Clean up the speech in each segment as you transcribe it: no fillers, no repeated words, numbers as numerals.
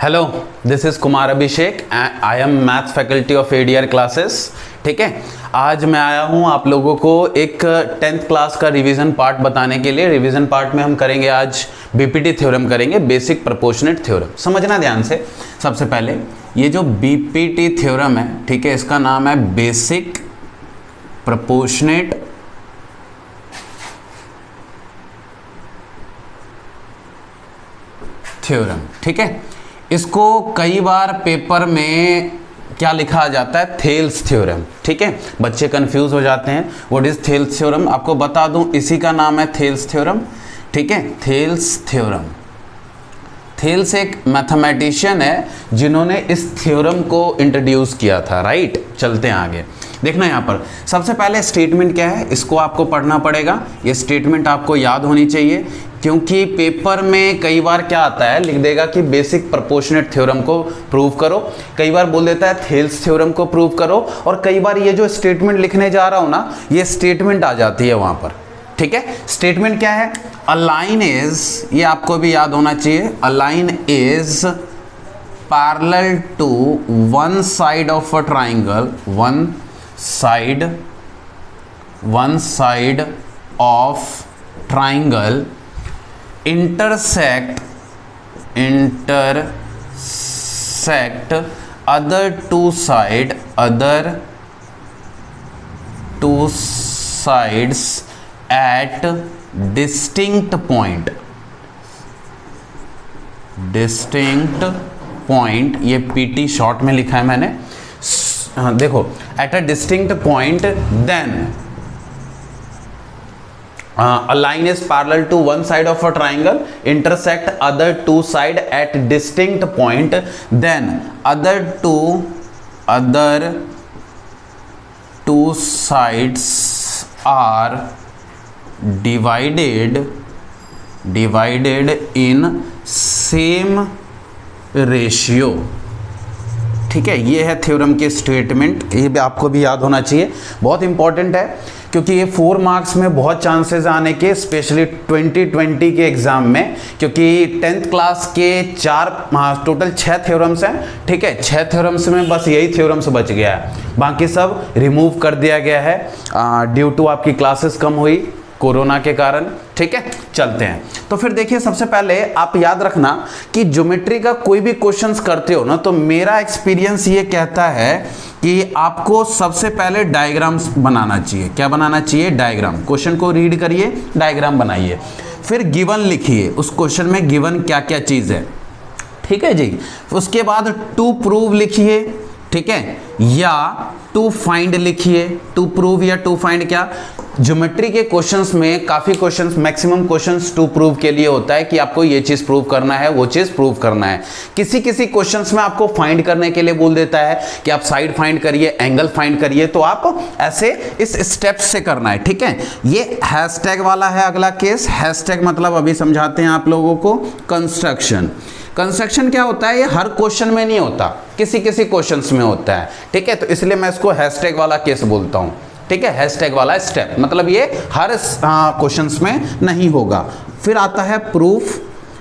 Hello, this is Kumar Abhishek. I am maths faculty of ADR classes. ठीक है, आज मैं आया हूँ आप लोगों को एक 10th क्लास का रिवीजन पार्ट बताने के लिए। रिवीजन पार्ट में हम करेंगे आज BPT थ्योरम करेंगे, बेसिक प्रोपोर्शनेट थ्योरम। समझना ध्यान से। सबसे पहले ये जो BPT थ्योरम है, ठीक है, इसका नाम है बेसिक प्रोपोर्शनेट थ्योरम। ठीक है, इसको कई बार पेपर में क्या लिखा जाता है, थेल्स थ्योरम। ठीक है, बच्चे कंफ्यूज हो जाते हैं व्हाट इज थेल्स थ्योरम। आपको बता दूं, इसी का नाम है थेल्स थ्योरम। ठीक है, थेल्स थ्योरम। थेल्स एक मैथमेटिशियन है जिन्होंने इस थ्योरम को इंट्रोड्यूस किया था। राइट, चलते हैं आगे। देखना यहाँ पर सबसे पहले स्टेटमेंट क्या है, इसको आपको पढ़ना पड़ेगा। ये स्टेटमेंट आपको याद होनी चाहिए, क्योंकि पेपर में कई बार क्या आता है, लिख देगा कि बेसिक प्रोपोर्शनेट थ्योरम को प्रूव करो, कई बार बोल देता है थेल्स थ्योरम को प्रूव करो, और कई बार ये जो स्टेटमेंट लिखने जा रहा हूं ना, ये स्टेटमेंट आ जाती है वहां पर। ठीक है, स्टेटमेंट क्या है, अ लाइन इज, ये आपको भी याद होना चाहिए, a line is parallel to one side of a triangle, one side of triangle intersect other two sides at distinct point, ये PT शॉर्ट में लिखा है मैंने। देखो, at a distinct point then a line is parallel to one side of a triangle, intersect other two side at distinct point, then other two sides are divided in same ratio। ठीक है, ये है theorem के statement. ये भी आपको भी याद होना चाहिए, बहुत इंपॉर्टेंट है, क्योंकि ये 4 मार्क्स में बहुत चांसेस आने के, स्पेशली 2020 के एग्जाम में, क्योंकि 10th क्लास के टोटल 6 थ्योरम्स हैं। ठीक है, 6 थ्योरम्स में बस यही थ्योरम्स बच गया है, बाकी सब रिमूव कर दिया गया है ड्यू टू आपकी क्लासेस कम हुई कोरोना के कारण। ठीक है, चलते हैं। तो फिर देखिए, सबसे पहले आप याद रखना कि ज्योमेट्री का कोई भी क्वेश्चंस करते हो ना, तो मेरा एक्सपीरियंस ये कहता है कि आपको सबसे पहले डायग्राम्स बनाना चाहिए। क्या बनाना चाहिए? डायग्राम। क्वेश्चन को रीड करिए, डायग्राम बनाइए, फिर गिवन लिखिए, उस क्वेश्चन में गिवन क्या क्या चीज है। ठीक है जी, उसके बाद टू प्रूव लिखिए। ठीक है, या टू फाइंड लिखिए। टू प्रूव या टू फाइंड क्या, ज्योमेट्री के क्वेश्चंस में काफी questions, maximum questions to prove के लिए होता है कि आपको ये चीज प्रूव करना है, वो चीज प्रूव करना है। किसी क्वेश्चंस में आपको फाइंड करने के लिए बोल देता है कि आप साइड फाइंड करिए, एंगल फाइंड करिए, तो आप ऐसे इस स्टेप से करना है। ठीक है, ये हैशटैग वाला है अगला केस। हैशटैग मतलब अभी समझाते हैं आप लोगों को। कंस्ट्रक्शन क्या होता है, ये हर क्वेश्चन में नहीं होता, किसी क्वेश्चंस में होता है। ठीक है, तो इसलिए मैं इसको हैशटैग वाला केस बोलता हूं। ठीक है, हैशटैग वाला स्टेप मतलब ये हर क्वेश्चंस में नहीं होगा। फिर आता है प्रूफ,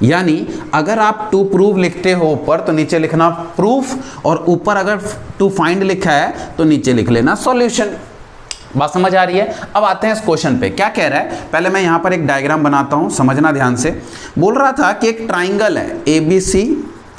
यानी अगर आप टू प्रूव लिखते हो ऊपर, तो नीचे लिखना प्रूफ, और ऊपर अगर टू फाइंड लिखा है तो नीचे लिख लेना सॉल्यूशन। बात समझ आ रही है? अब आते हैं इस क्वेश्चन पे, क्या कह रहा है। पहले मैं यहां पर एक डायग्राम बनाता हूं, समझना ध्यान से। बोल रहा था कि एक ट्राइंगल है ABC,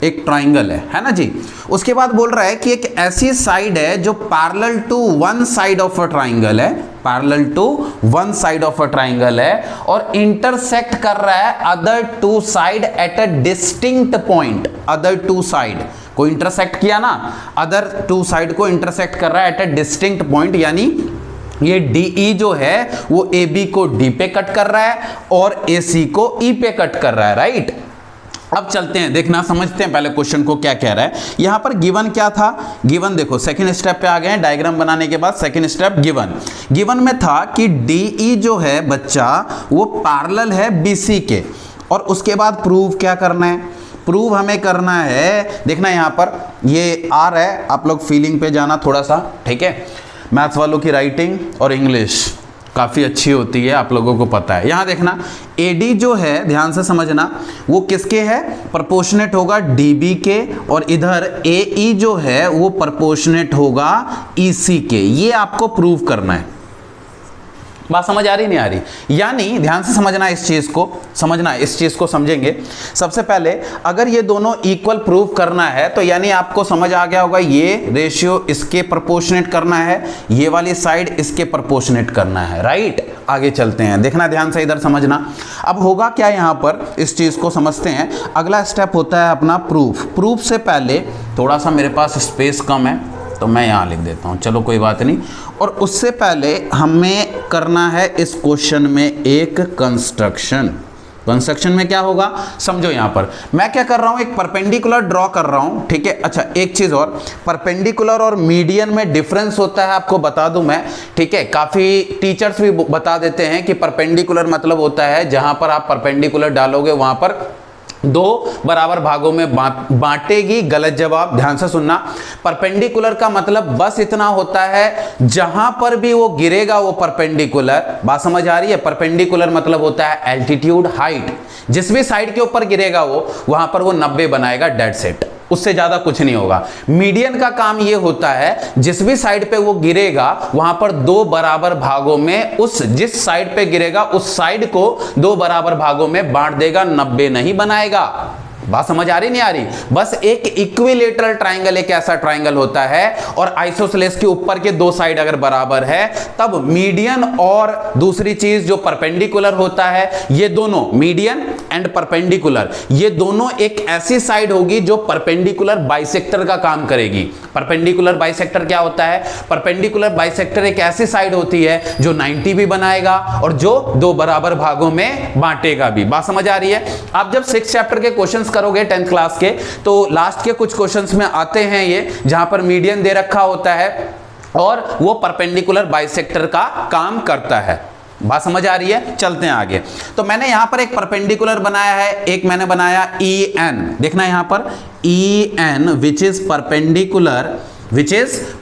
एक ट्राइंगल है ना जी। उसके बाद बोल रहा है कि एक ऐसी साइड है जो parallel to one side of a triangle है, parallel to one side of a triangle है, और इंटरसेक्ट कर रहा है other two side at a distinct point. Other two side को इंटरसेक्ट किया ना, अदर टू साइड को इंटरसेक्ट कर रहा है एट अ डिस्टिंक्ट पॉइंट, यानी ये DE जो है वो AB को D पे कट कर रहा है और AC को E पे कट कर रहा है। राइट, अब चलते हैं, देखना समझते हैं पहले क्वेश्चन को क्या कह रहा है। यहां पर गिवन क्या था, गिवन देखो सेकंड स्टेप पे आ गए हैं। डायग्राम बनाने के बाद सेकंड स्टेप गिवन में था कि DE जो है बच्चा वो पैरेलल है BC के, और उसके बाद प्रूव क्या करना है, प्रूव हमें करना है। देखना यहां पर ये R है, आप लोग फीलिंग पे जाना थोड़ा सा। ठीक है, मैथ्स वालों की राइटिंग और इंग्लिश काफ़ी अच्छी होती है, आप लोगों को पता है। यहाँ देखना AD जो है, ध्यान से समझना, वो किसके है, प्रोपोर्शनेट होगा DB के, और इधर AE जो है वो प्रोपोर्शनेट होगा EC के। ये आपको प्रूव करना है। बात समझ आ रही नहीं आ रही? यानी ध्यान से समझना इस चीज को, समझना इस चीज को समझेंगे। सबसे पहले अगर ये दोनों इक्वल प्रूव करना है तो यानी आपको समझ आ गया होगा ये रेशियो इसके प्रोपोर्शनेट करना है, ये वाली साइड इसके प्रोपोर्शनेट करना है, राइट। आगे चलते हैं, देखना ध्यान से, इधर समझना। अब होगा क्या यहाँ पर, इस चीज को समझते हैं। अगला स्टेप होता है अपना प्रूफ। प्रूफ से पहले थोड़ा सा मेरे पास स्पेस कम है तो मैं यहाँ लिख देता हूँ, चलो कोई बात नहीं। और उससे पहले हमें करना है इस क्वेश्चन में एक कंस्ट्रक्शन। कंस्ट्रक्शन में क्या होगा समझो। यहाँ पर मैं क्या कर रहा हूँ, एक परपेंडिकुलर ड्रॉ कर रहा हूँ, ठीक है। अच्छा एक चीज़ और, परपेंडिकुलर और मीडियन में डिफरेंस होता है, आपको बता दूं मैं, ठीक है। काफ़ी टीचर्स भी बता देते हैं कि परपेंडिकुलर मतलब होता है जहाँ पर आप परपेंडिकुलर डालोगे वहाँ पर दो बराबर भागों में बांटेगी। गलत जवाब, ध्यान से सुनना। परपेंडिकुलर का मतलब बस इतना होता है जहां पर भी वो गिरेगा वो परपेंडिकुलर। बात समझ आ रही है? परपेंडिकुलर मतलब होता है एल्टीट्यूड, हाइट। जिस भी साइड के ऊपर गिरेगा वो वहां पर वो 90 बनाएगा, डेड सेट, उससे ज्यादा कुछ नहीं होगा। मीडियन का काम ये होता है जिस भी साइड पे वो गिरेगा वहां पर दो बराबर भागों में, उस जिस साइड पे गिरेगा उस साइड को दो बराबर भागों में बांट देगा, 90 नहीं बनाएगा। बात समझ आ रही नहीं आ रही? बस एक इक्विलेटरल ट्राइंगल एक ऐसा ट्राइंगल होता है और आइसोसेलेस के ऊपर के दो साइड अगर बराबर है तब मीडियन और दूसरी चीज जो परपेंडिकुलर होता है, ये दोनों मीडियन एंड परपेंडिकुलर, ये दोनों एक ऐसी साइड होगी जो परपेंडिकुलर बाइसेक्टर का काम करेगी। परपेंडिकुलर बाइसेक्टर क्या होता है? परपेंडिकुलर बाइसेक्टर एक ऐसी साइड होती है जो 90 भी बनाएगा और जो दो बराबर भागों में बांटेगा भी। बात समझ आ रही है? आप जब 6th चैप्टर के क्वेश्चंस करोगे 10th क्लास के तो लास्ट के कुछ क्वेश्चंस में आते हैं ये, जहां पर मीडियन दे रखा होता है और वो परपेंडिकुलर बाइसेक्टर का काम करता है। बात समझ आ रही है? चलते हैं आगे। तो मैंने यहां पर एक परपेंडिकुलर बनाया है, एक मैंने बनाया EN। देखना यहां पर EN which is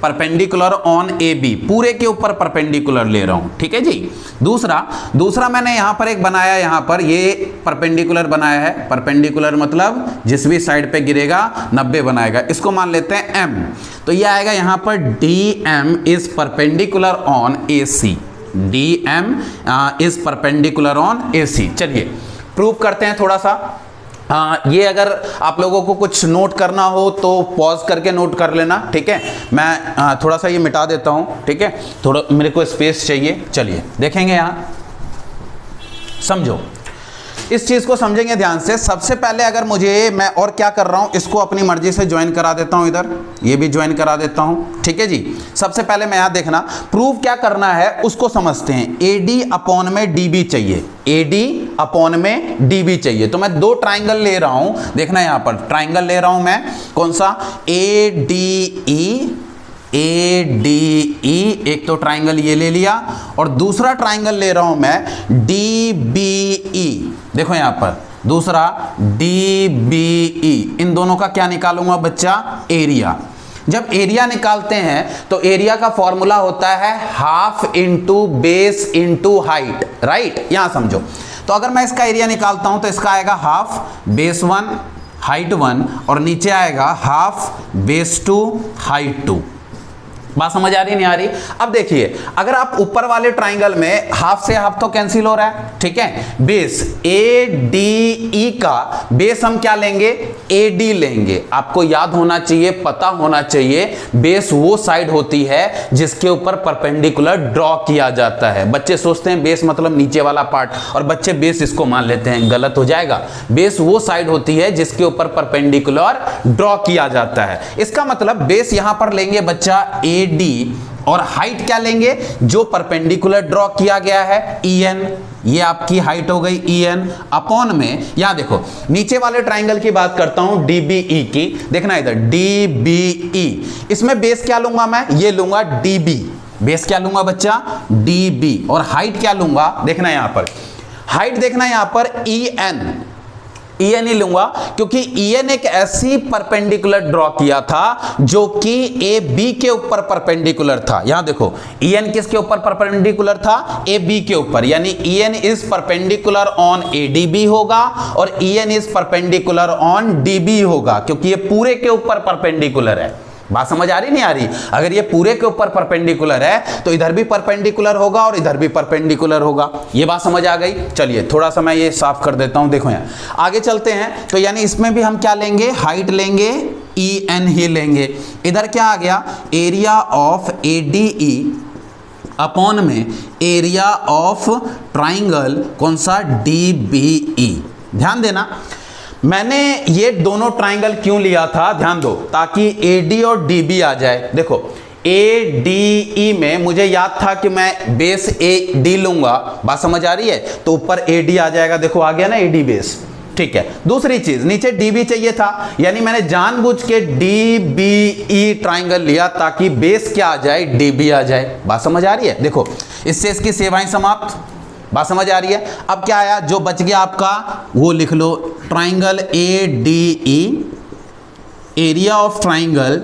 perpendicular on AB, पूरे के ऊपर परपेंडिकुलर ले रहा हूं, ठीक है जी। दूसरा मैंने यहां पर एक बनाया, यहां पर ये परपेंडिकुलर बनाया है। परपेंडिकुलर मतलब जिस भी साइड पे गिरेगा 90 बनाएगा। इसको मान लेते हैं M। तो ये आएगा यहां पर DM is perpendicular on AC। DM is perpendicular on AC। चलिए प्रूव करते हैं थोड़ा सा। ये अगर आप लोगों को कुछ नोट करना हो तो पॉज करके नोट कर लेना, ठीक है। मैं थोड़ा सा ये मिटा देता हूं, ठीक है, थोड़ा मेरे को स्पेस चाहिए। चलिए देखेंगे, यहां समझो, इस चीज को समझेंगे ध्यान से। सबसे पहले अगर मैं और क्या कर रहा हूं, इसको अपनी मर्जी से ज्वाइन करा देता हूं, इधर ये भी ज्वाइन करा देता हूं, ठीक है जी। सबसे पहले मैं यहां देखना प्रूफ क्या करना है उसको समझते हैं। AD अपॉन में DB चाहिए, AD अपॉन में DB चाहिए। तो मैं दो ट्राइंगल ले रहा हूं, देखना यहां पर ट्राइंगल ले रहा हूं मैं, कौन सा? ADE, एक तो ट्राइंगल ये ले लिया और दूसरा ट्राइंगल ले रहा हूं मैं DBE। देखो यहां पर दूसरा DBE, इन दोनों का क्या निकालूंगा बच्चा? एरिया। जब एरिया निकालते हैं तो एरिया का फॉर्मूला होता है half into base into height, right. यहां समझो, तो अगर मैं इसका एरिया निकालता हूं तो इसका आएगा हाफ बेस 1 हाइट 1 और नीचे आएगा हाफ बेस 2 हाइट 2। बात समझ आ रही नहीं आ रही? अब देखिए, अगर आप ऊपर वाले ट्राइंगल में हाफ से हाफ तो कैंसिल हो रहा है, ठीक है। बेस ADE का बेस हम क्या लेंगे? AD लेंगे। आपको याद होना चाहिए, पता होना चाहिए, बेस वो साइड होती है जिसके ऊपर परपेंडिकुलर ड्रॉ किया जाता है। बच्चे सोचते हैं बेस मतलब नीचे वाला पार्ट, और बच्चे बेस इसको मान लेते हैं, गलत हो जाएगा। बेस वो साइड होती है जिसके ऊपर परपेंडिकुलर ड्रॉ किया जाता है। इसका मतलब बेस यहां पर लेंगे बच्चा AD और हाइट क्या लेंगे? जो परपेंडिकुलर ड्रॉ किया गया है EN। ये आपकी हाइट हो गई EN अपॉन में, यहां देखो नीचे वाले ट्राइंगल की बात करता हूं DBE की। देखना इधर DBE, इसमें बेस क्या लूंगा मैं? ये लूंगा DB। बेस क्या लूंगा बच्चा? DB। और हाइट क्या लूंगा? देखना यहां पर हाइट, देखना यहां पर EN। EN ही लूंगा क्योंकि EN एक ऐसी परपेंडिकुलर ड्रॉ किया था जो कि AB के ऊपर परपेंडिकुलर था। यहां देखो EN किसके ऊपर परपेंडिकुलर था? AB के ऊपर, यानी EN is perpendicular on ADB होगा और EN is perpendicular on DB होगा, क्योंकि ये पूरे के ऊपर परपेंडिकुलर है। बात समझ आ रही नहीं आ रही? अगर ये पूरे के ऊपर परपेंडिकुलर है तो इधर भी परपेंडिकुलर होगा और इधर भी परपेंडिकुलर होगा। ये बात समझ आ गई? चलिए थोड़ा सा मैं ये साफ कर देता हूं। देखो यहाँ आगे चलते हैं, तो यानी इसमें भी हम क्या लेंगे? हाइट लेंगे, EN ही लेंगे। इधर क्या आ गया? एरिया ऑफ ADE अपॉन में एरिया ऑफ ट्राइंगल कौन सा? DBE। ध्यान देना, मैंने ये दोनों ट्राइंगल क्यों लिया था, ध्यान दो, ताकि AD और DB आ जाए। देखो ADE में मुझे याद था कि मैं बेस AD लूंगा, बात समझ आ रही है? तो ऊपर AD आ जाएगा, देखो आ गया ना AD बेस, ठीक है। दूसरी चीज नीचे DB चाहिए था, यानी मैंने जानबूझ के DBE ट्राइंगल लिया ताकि बेस क्या आ जाए? DB आ जाए। बात समझ आ रही है? देखो इससे इसकी सेवाएं समाप्त। बात समझ आ रही है? अब क्या आया? जो बच गया आपका वो लिख लो, triangle ADE, area of triangle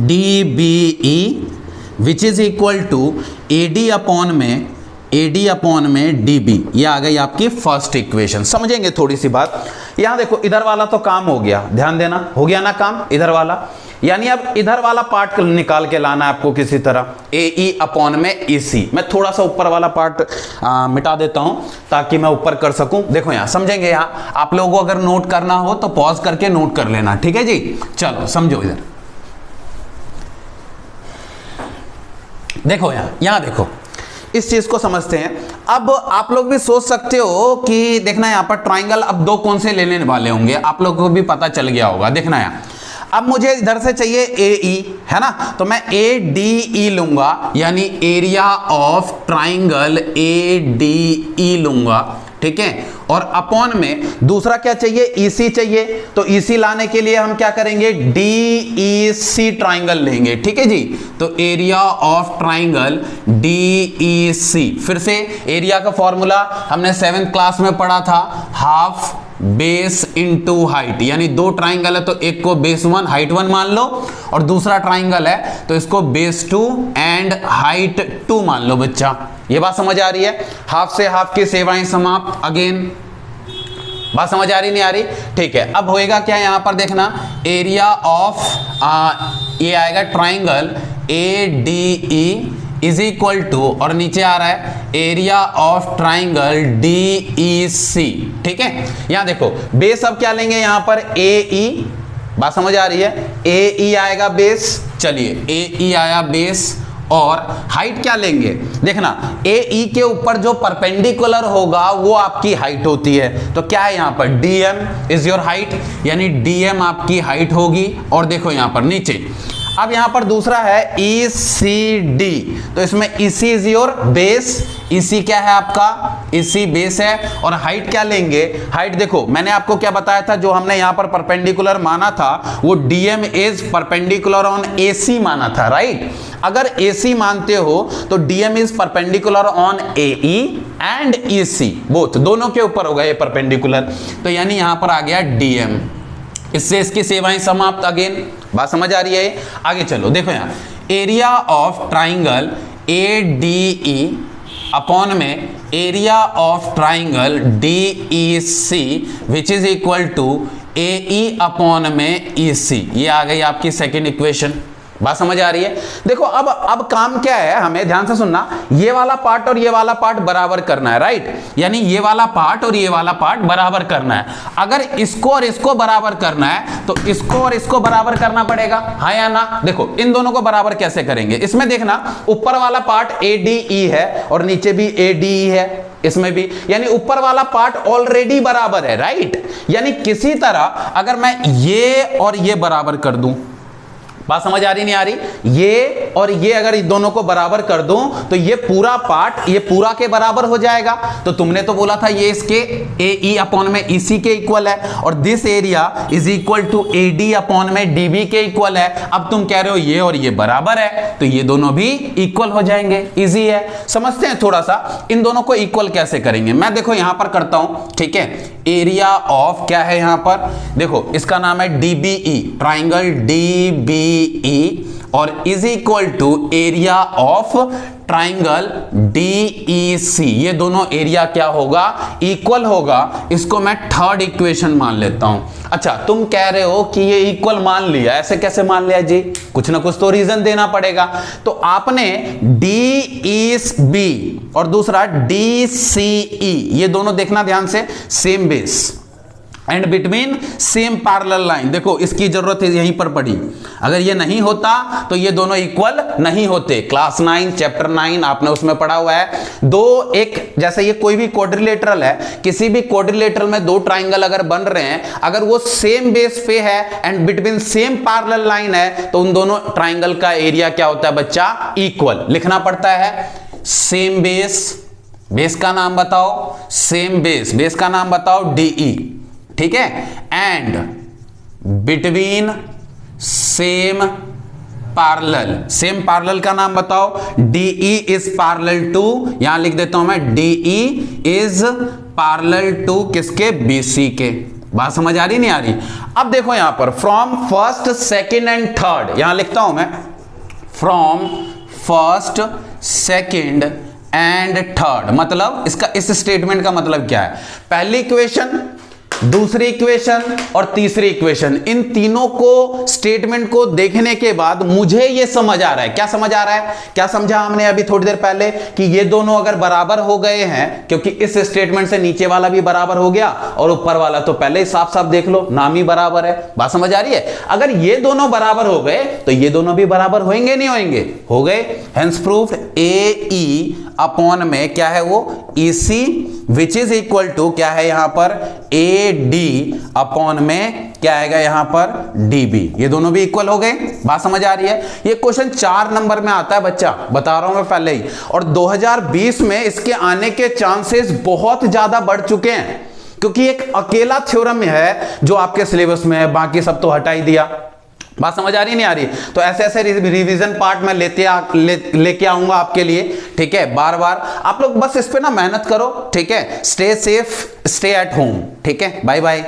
DBE which is equal to AD upon में DB। ये आ गई आपकी फर्स्ट इक्वेशन। समझेंगे थोड़ी सी बात। यहां देखो इधर वाला तो काम हो गया, ध्यान देना, हो गया ना काम इधर वाला, यानी अब इधर वाला पार्ट निकाल के लाना है आपको किसी तरह, AE अपॉन में EC। मैं थोड़ा सा ऊपर वाला पार्ट मिटा देता हूं ताकि मैं ऊपर कर सकूं। देखो यहां समझेंगे, यहां आप लोगों को अगर नोट करना हो तो पॉज करके नोट कर लेना, ठीक है जी? चलो समझो, इधर देखो, यहां देखो, इस चीज को समझते हैं। अब आप लोग भी सोच सकते हो कि देखना यहां पर ट्राइंगल अब दो कौन से लेने वाले होंगे, आप लोगों को भी पता चल गया होगा। देखना यहां, अब मुझे इधर से चाहिए AE, है ना? तो मैं ADE लूंगा, यानी एरिया ऑफ ट्राइंगल ADE लूंगा, ठीक है। और अपॉन में दूसरा क्या चाहिए? EC चाहिए, तो EC लाने के लिए हम क्या करेंगे? DEC ट्राइंगल लेंगे, ठीक है जी। तो एरिया ऑफ ट्राइंगल DEC, फिर से एरिया का फॉर्मूला हमने 7th क्लास में पढ़ा था, हाफ बेस इनटू हाइट, यानी दो ट्राइंगल है तो एक को बेस 1 हाइट 1 मान लो, और दूसरा ट्राइंगल है तो इसको बेस 2 एंड हाइट 2 मान लो बच्चा। ये बात समझ आ रही है? हाफ से हाफ की सेवाएं समाप्त। अगेन बात समझ आ रही नहीं आ रही? ठीक है। अब होएगा क्या यहां पर देखना, एरिया ऑफ ये आएगा triangle ADE is equal to, और नीचे आ रहा है एरिया ऑफ ट्राइंगल DEC, ठीक है। यहां देखो बेस अब क्या लेंगे यहां पर? AE। बात समझ आ रही है? AE आएगा बेस, चलिए AE आया बेस, और हाइट क्या लेंगे? देखना AE के ऊपर जो परपेंडिकुलर होगा वो आपकी हाइट होती है, तो क्या है यहां पर? DM इज योर हाइट, यानी DM आपकी हाइट होगी। और देखो यहां पर नीचे, अब यहां पर दूसरा है ECD, तो इसमें EC is your base, EC क्या है आपका? EC बेस है। और हाइट क्या लेंगे? हाइट देखो मैंने आपको क्या बताया था, जो हमने यहां पर परपेंडिकुलर माना था वो DM is perpendicular on AC माना था, राइट? अगर AC मानते हो तो DM is perpendicular on AE and EC, both दोनों के ऊपर होगा ये परपेंडिकुलर, तो यानी यहां पर आ गया DM। इससे इसकी सेवाएं समाप्त। अगेन बात समझ आ रही है? आगे चलो, देखो यहां area of triangle ADE upon में area of triangle DEC which is equal to AE upon में EC। ये आ गई आपकी सेकेंड इक्वेशन। बात समझ आ रही है? देखो अब काम क्या है, हमें ध्यान से सुनना, ये वाला पार्ट और ये वाला पार्ट बराबर करना है, राइट? यानी ये वाला पार्ट और ये वाला पार्ट बराबर करना है। अगर इसको और इसको बराबर करना है तो इसको और इसको बराबर करना पड़ेगा, हाँ या ना? देखो इन दोनों को बराबर कैसे करेंगे? इसमें देखना ऊपर वाला पार्ट ADE है और नीचे भी ADE है, इसमें भी, यानी ऊपर वाला पार्ट ऑलरेडी बराबर है, राइट? यानी किसी तरह अगर मैं ये और ये बराबर कर दूं, बात समझ आ रही नहीं आ रही? ये और ये अगर इन दोनों को बराबर कर दूं तो ये पूरा पार्ट ये पूरा के बराबर हो जाएगा। तो तुमने तो बोला था ये इसके AE अपॉन में EC के इक्वल है, और this area is equal to AD upon में DB के इक्वल है। अब तुम कह रहे हो ये और ये बराबर है, तो ये दोनों भी इक्वल हो जाएंगे। इजी है, समझते हैं थोड़ा सा इन दोनों को इक्वल कैसे करेंगे। मैं देखो यहां पर करता हूं, ठीक है। एरिया ऑफ क्या है यहां पर, देखो इसका नाम है डीबीई, ट्राइंगल डीबीई, और is equal to area of triangle DEC. ये दोनों एरिया क्या होगा, इक्वल होगा। इसको मैं थर्ड इक्वेशन मान लेता हूं। अच्छा, तुम कह रहे हो कि ये इक्वल मान लिया, ऐसे कैसे मान लिया जी, कुछ ना कुछ तो रीजन देना पड़ेगा। तो आपने डीईबी और दूसरा डीसीई, ये दोनों देखना ध्यान से, same base and between same parallel line. देखो इसकी जरूरत है यहीं पर पड़ी, अगर ये नहीं होता तो ये दोनों इक्वल नहीं होते। क्लास 9 चैप्टर 9 आपने उसमें पढ़ा हुआ है। दो एक जैसे ये कोई भी क्वाड्रिलेटरल है, किसी भी क्वाड्रिलेटरल में दो ट्राइंगल अगर बन रहे हैं, अगर वो सेम बेस पे है and between same parallel line है, तो उन दोनों ट्राइंगल का एरिया क्या होता है बच्चा, इक्वल। लिखना पड़ता है सेम बेस, बेस का नाम बताओ, सेम बेस, बेस का नाम बताओ डीई, ठीक है, and between same parallel, same parallel का नाम बताओ, डीई इज पैरेलल टू, यहां लिख देता हूं मैं, डीई इज पैरेलल टू किसके, बीसी के। बात समझ आ रही नहीं आ रही? अब देखो यहां पर from first second and third, यहां लिखता हूं मैं from first second and third, मतलब इसका, इस स्टेटमेंट का मतलब क्या है, पहली इक्वेशन, दूसरी इक्वेशन और तीसरी इक्वेशन, इन तीनों को स्टेटमेंट को देखने के बाद मुझे ये समझ आ रहा है, क्या समझ आ रहा है, क्या समझा हमने अभी थोड़ी देर पहले, कि ये दोनों अगर बराबर हो गए हैं, क्योंकि इस स्टेटमेंट से नीचे वाला भी बराबर हो गया और ऊपर वाला तो पहले ही साफ साफ देख लो, नाम ही बराबर है। बात समझ आ रही है? अगर ये दोनों बराबर हो गए तो ये दोनों भी बराबर होंगे नहीं होंगे, हो गए। हेंस प्रूफ ए ई अपॉन में क्या है वो, ई सी, विच इज इक्वल टू क्या है यहां पर, ए डी अपॉन में क्या आएगा यहां पर, डी बी। ये दोनों भी इक्वल हो गए। बात समझ आ रही है? ये क्वेश्चन 4 नंबर में आता है बच्चा, बता रहा हूं मैं पहले ही, और 2020 में इसके आने के चांसेस बहुत ज्यादा बढ़ चुके हैं, क्योंकि एक अकेला थ्योरम है जो आपके सिलेबस में है, बाकी सब तो हटा ही दिया। बात समझ आ रही नहीं आ रही? तो ऐसे ऐसे रिवीजन पार्ट में लेके आऊंगा आपके लिए, ठीक है, बार बार। आप लोग बस इस पे ना मेहनत करो, ठीक है। Stay safe, stay at home, ठीक है। Bye bye.